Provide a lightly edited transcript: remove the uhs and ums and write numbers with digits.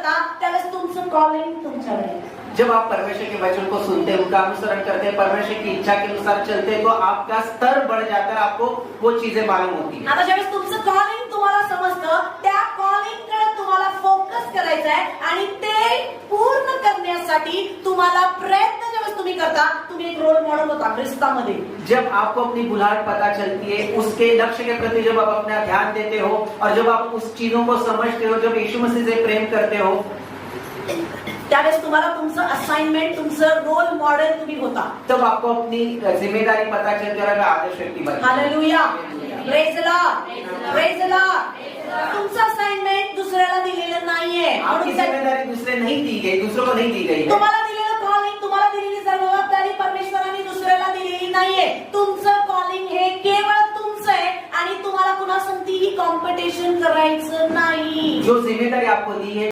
करता त्यावेळेस तुमचं कॉलिंग तुमच्याकडे आहे. जब आप परमेश्वर के वचन को सुनते हैं, उनका अनुसरण करते हैं, परमेश्वर की इच्छा के अनुसार चलते हैं, तो आपका स्तर बढ़ जाता है, आपको वो चीजें मालूम होती हैं. आता ज्यावेळेस तुमचं कॉलिंग तुम्हाला समजतं, त्या कॉलिंग कडे तुम्हाला फोकस करायचा आहे आणि ते पूर्ण करण्यासाठी तुम्हाला प्रयत्न ज्यावेळेस तुम्ही करता, तुम्ही एक रोल मॉडेल होता ख्रिस्तामध्ये. जब आपको अपनी बुलाहट पता चलती है, उसके लक्ष्य के प्रति जब आप अपना ध्यान देते हो और जब आप उस चीजों को समझते हो, जब यीशु मसीह से प्रेम करते हो, त्यावेळेस तुम्हाला तुमचं असाइनमेंट, तुमचं रोल मॉडेल तुम्ही होता. तब आपको अपनी जिम्मेदारी पता चलती है और आप आदर्श व्यक्ती बनते. Hallelujah, praise the Lord, praise the Lord. तुमचं असाइनमेंट दुसऱ्याला दिलेलं नाहीये. आपकी जिम्मेदारी दूसरे नहीं दी गई, दूसरों को नहीं दी गई है. तुम्हाला दिलेलं कॉलिंग, तुम्हाला दिलेली जबाबदारी परमेश्वराने दुसऱ्याला दिलेली नाहीये. तुमचं कॉलिंग हे केवळ तुमचं आहे आणि तुम्हाला कुणासंगतीही कॉम्पिटिशन करायचं नाही. जो जिम्मेदारी आपको दी है